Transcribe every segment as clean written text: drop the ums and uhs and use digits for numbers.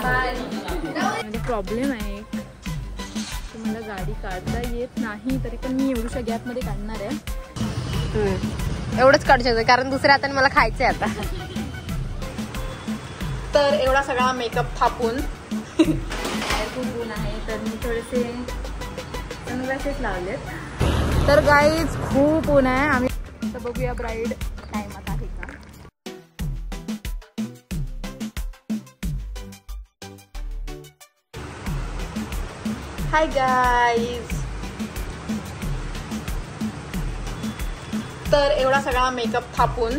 म्हणजे प्रॉब्लेम आहे, तुम्हाला गाडी काढता येत नाही तरी पण मी एवढ्याशा गॅपमध्ये काढणार आहे. एवढंच काढू शकतो कारण दुसऱ्या हाताने मला खायचंय आता. तर एवढा सगळा मेकअप थापून खूप ऊन आहे तर मी थोडेसे सनग्लासेस लावलेत. तर गाईज खूप ऊन आहे. आम्ही तर बघूया ब्राईड टाइमात आहे का. Hi guys. तर एवढा सगळा मेकअप थापून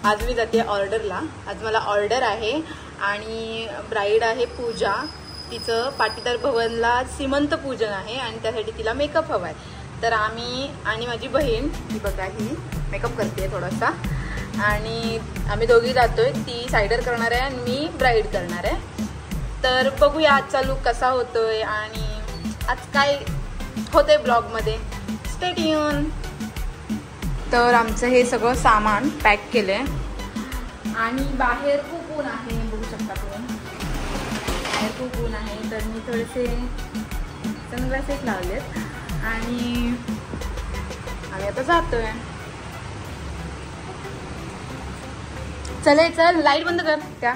आज मी जाते ऑर्डरला. आज मला ऑर्डर आहे आणि ब्राईड आहे पूजा. तिचं पाटीदार भवनला सीमंत पूजन आहे आणि त्यासाठी तिला मेकअप हवा आहे. तर आम्ही आणि माझी बहीण ही बघा ही मेकअप करते थोडासा आणि आम्ही दोघी जातोय. ती सायडर करणार आहे आणि मी ब्राईड करणार आहे. तर बघूया आजचा लुक कसा होतोय आणि आज काय होतंय ब्लॉगमध्ये. Stay tune. तर आमचं हे सगळं सामान पॅक केलंय आणि बाहेर खूप ऊन आहे, बघू शकता तुम्ही. बाहेर खूप ऊन आहे तर मी थोडेसे सनग्लासेस लावलेत आणि आम्ही आता जातोय. चल चल लाईट बंद कर. त्या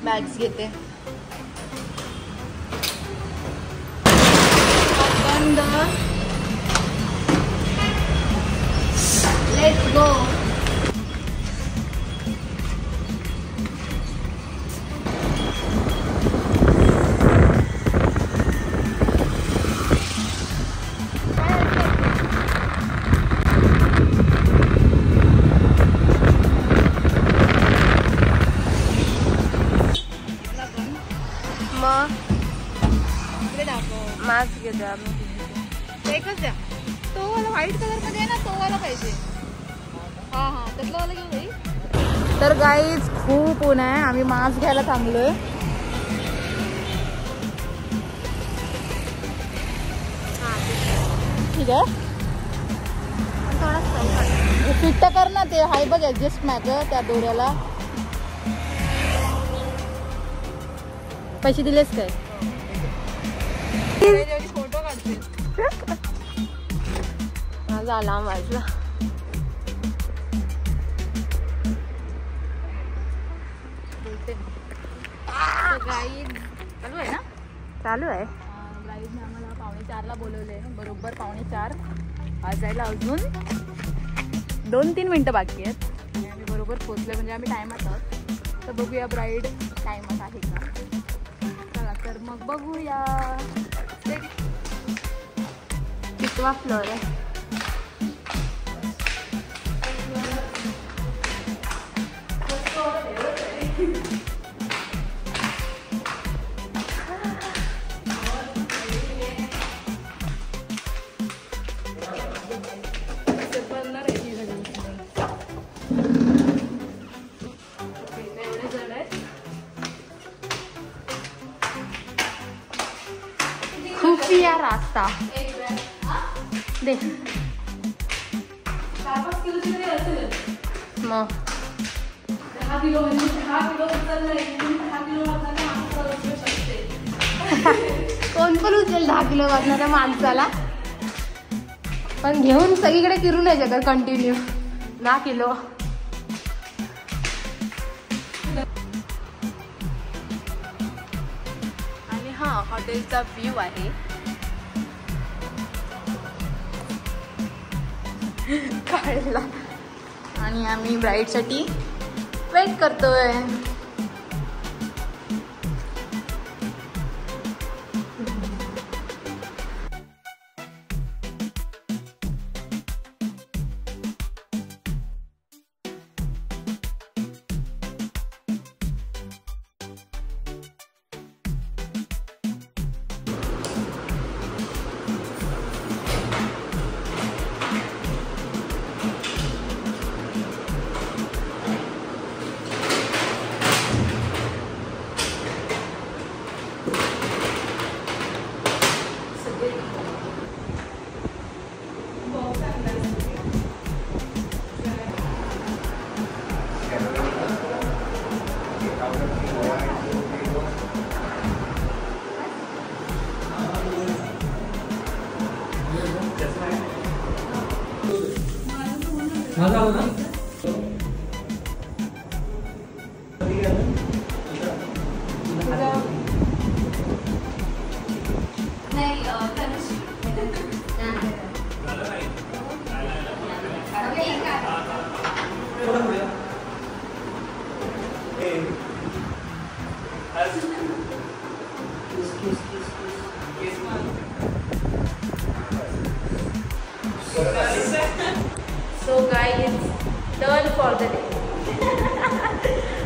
बॅग्स घेते बंद. Let's go. मास्क घेतो आम्ही. एकच द्या. तो वाला व्हाईट कलर मध्ये आहे ना, तो वाला पाहिजे. हा हा त्यातला वाला घेऊ बाई. तर गाईज खूप ऊन आहे. आम्ही मास्क घ्यायला थांबलोय. ठीक आहे फिट कर ना. ते हाय बघ ऍडजस्ट मॅच त्या दोऱ्याला. पैसे दिलेस काय? फोटो काढते. झाला माझा. चालू आहे ना? चालू आहे. ब्राईडने आम्हाला 4:45ला बोलवले. बरोबर 4:45 वाजायला अजून 2-3 मिनटं बाकी आहेत आणि आम्ही बरोबर पोचलो म्हणजे आम्ही टायमात आहोत. तर बघूया ब्राईड टायमात आहे का. चला तर मग बघूया. कितवा फ्लोर आहे? खुफिया रास्ता दे मग 10 किलो म्हणजे 10 किलो उचललं. 10 किलो कोण पण उचल 10 किलो वाजणाऱ्या माणसाला. पण घेऊन सगळीकडे फिरू नाही शकत कंटिन्यू 10 किलो. आणि हा हॉटेलचा व्ह्यू आहे. काढला आणि आम्ही ब्राईडसाठी वेट करतोय. So guys done for the day.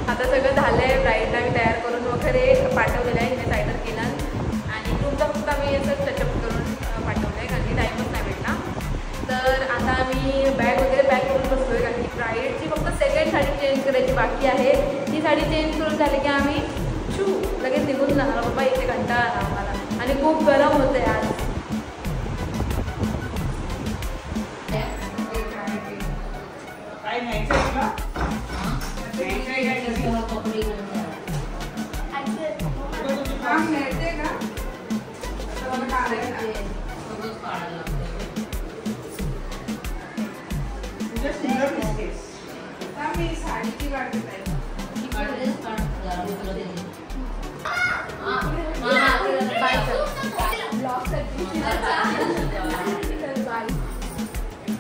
आता सगळं झालं आहे. ब्राईडला मी तयार करून वगैरे पाठवलेलं आहे. मी सायडर केला आणि रूमचा फक्त आम्ही असं टचअप करून पाठवलं आहे कारण की टाईमच नाही भेटला. तर आता आम्ही बॅग वगैरे पॅक करून बसलो आहे कारण की ब्राईडची फक्त सेकंड साडी चेंज करायची बाकी आहे. ती साडी चेंज करून झाली की आम्ही लगेच निघून जाणार. बाबा इथे कंटाळा आला आम्हाला आणि खूप गरम होतं आहे आज.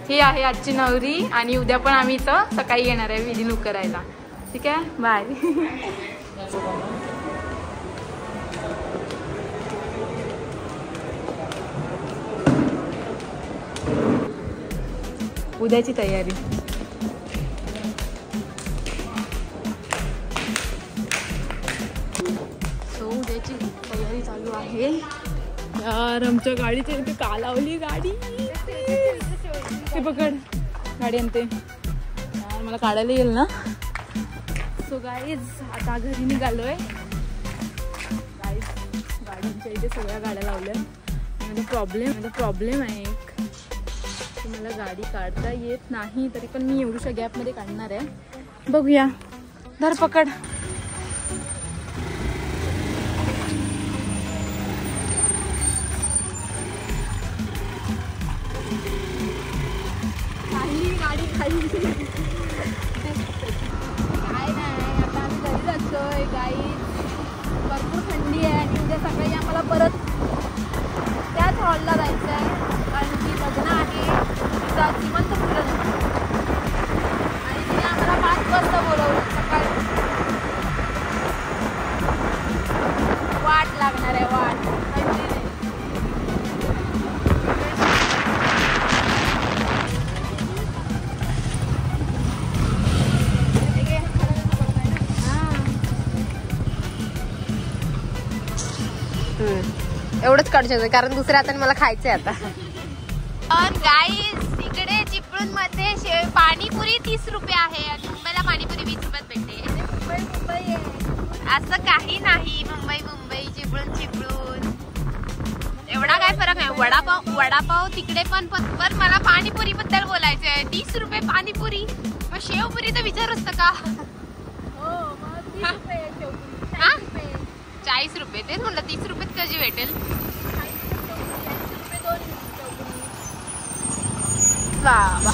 ही आहे आजची नवरी आणि उद्या पण आम्ही इथं सकाळी येणार आहे विधी लुक करायला. ठीक आहे, बाय. उद्याची तयारी. सो उद्याची तयारी चालू आहे. यार आमच्या गाडीच्या इथे का लावली गाडी. ते पकड गाडी आणते यार, मला काढायला येईल ना. सो गाईज आता घरी निघालोय. गाईज गाड्यांच्या इथे सगळ्या गाड्या लावल्या. माझा प्रॉब्लेम आहे एक की मला गाडी काढता येत नाही. तरी पण मी एवढ्याशा गॅपमध्ये काढणार आहे. बघूया. धर पकड. गाडी खाली काय नाही. आता आम्ही घरी जातोय. गाईज भरपूर थंडी आहे आणि उद्या सकाळी आम्हाला परत त्याच हॉलला जायचं आहे कारण की लग्न आहे तिचा श्रीमंत पूजन आणि तिने आम्हाला 5 वाजता बोलवलं सकाळी. वाट लागणार आहे, वाट थंडी नाही. एवढंच काढू शकतो कारण दुसऱ्या हाताने मला खायचंय आता. गाईज तिकडे चिपळूण मध्ये पाणीपुरी 30 रुपये आहे आणि मुंबईला पाणीपुरी 20 रुपयात भेटते. मुंबई असं काही नाही. मुंबई चिपळूण एवढा काय फरक आहे. वडापाव तिकडे पण मला पाणीपुरी बद्दल बोलायचं आहे. 30 रुपये पाणीपुरी. मग शेवपुरी तर विचार असतं का. 40 रुपये. तेच म्हणलं 30 रुपयात कशी भेटेल. बाबा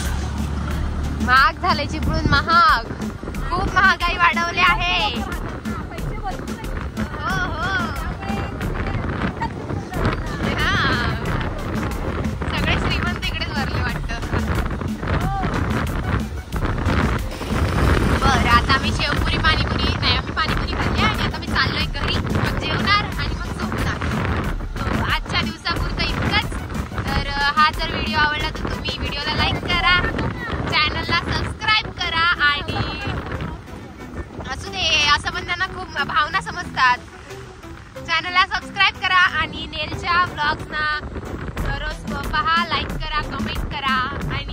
महाग झाले चिपळूण. महाग, खूप महागाई वाढवली आहे. हो हो सगळे श्रीमंत इकडेच भरले वाटतं. बरं आता आम्ही शेवपुरी पाणीपुरी नाही आम्ही पाणीपुरी खाल्ली आणि आता मी चाललोय घरी. मग जेवणार आणि मग झोपणार. आजच्या दिवसापुरतं इतकंच. तर हा जर व्हिडिओ आवडला तर तुम्ही व्हिडिओला लाईक करा, चॅनलला सबस्क्राईब करा आणि असू दे असं म्हणताना खूप भावना समजतात. चॅनलला सबस्क्राईब करा आणि नेलच्या ब्लॉग्सना रोज पहा, लाईक करा, कमेंट करा आणि